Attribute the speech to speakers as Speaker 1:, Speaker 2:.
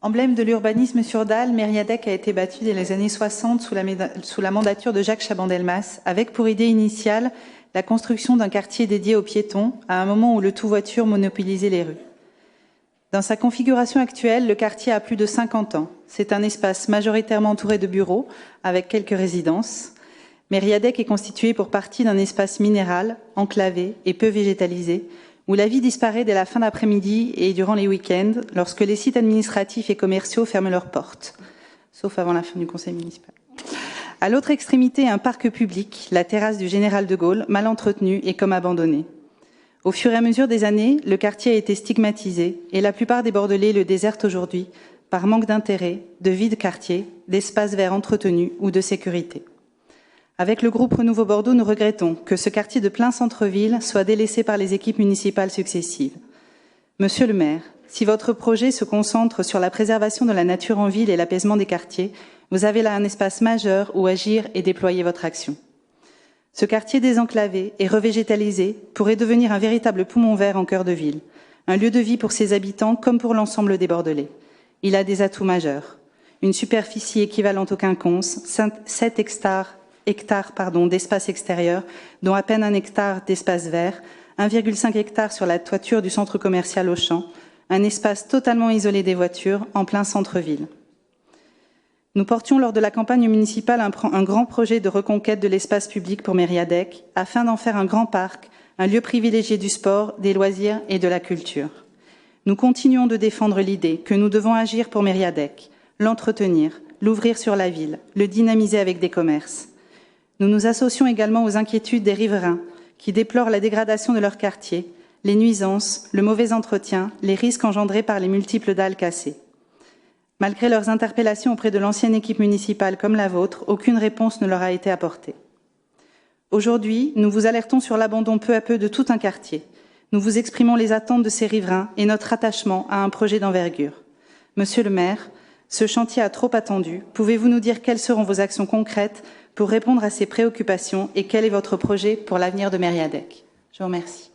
Speaker 1: Emblème de l'urbanisme sur Dalle, Mériadec a été bâtie dès les années 60 sous la mandature de Jacques Chaban-Delmas, avec pour idée initiale la construction d'un quartier dédié aux piétons, à un moment où le tout-voiture monopolisait les rues. Dans sa configuration actuelle, le quartier a plus de 50 ans. C'est un espace majoritairement entouré de bureaux, avec quelques résidences. Mériadec est constitué pour partie d'un espace minéral, enclavé et peu végétalisé, où la vie disparaît dès la fin d'après-midi et durant les week-ends, lorsque les sites administratifs et commerciaux ferment leurs portes, sauf avant la fin du conseil municipal. À l'autre extrémité, un parc public, la terrasse du Général de Gaulle, mal entretenu et comme abandonné. Au fur et à mesure des années, le quartier a été stigmatisé et la plupart des Bordelais le désertent aujourd'hui par manque d'intérêt, de vie de quartier, d'espaces verts entretenus ou de sécurité. Avec le groupe Renouveau Bordeaux, nous regrettons que ce quartier de plein centre-ville soit délaissé par les équipes municipales successives. Monsieur le maire, si votre projet se concentre sur la préservation de la nature en ville et l'apaisement des quartiers, vous avez là un espace majeur où agir et déployer votre action. Ce quartier désenclavé et revégétalisé pourrait devenir un véritable poumon vert en cœur de ville, un lieu de vie pour ses habitants comme pour l'ensemble des Bordelais. Il a des atouts majeurs. Une superficie équivalente au quinconce, 7 hectares d'espace extérieur, dont à peine 1 hectare d'espace vert, 1,5 hectare sur la toiture du centre commercial Auchan, un espace totalement isolé des voitures, en plein centre-ville. Nous portions lors de la campagne municipale un grand projet de reconquête de l'espace public pour Mériadec, afin d'en faire un grand parc, un lieu privilégié du sport, des loisirs et de la culture. Nous continuons de défendre l'idée que nous devons agir pour Mériadec, l'entretenir, l'ouvrir sur la ville, le dynamiser avec des commerces. Nous nous associons également aux inquiétudes des riverains qui déplorent la dégradation de leur quartier, les nuisances, le mauvais entretien, les risques engendrés par les multiples dalles cassées. Malgré leurs interpellations auprès de l'ancienne équipe municipale comme la vôtre, aucune réponse ne leur a été apportée. Aujourd'hui, nous vous alertons sur l'abandon peu à peu de tout un quartier. Nous vous exprimons les attentes de ces riverains et notre attachement à un projet d'envergure. Monsieur le maire, ce chantier a trop attendu. Pouvez-vous nous dire quelles seront vos actions concrètes pour répondre à ces préoccupations et quel est votre projet pour l'avenir de Mériadec? Je vous remercie.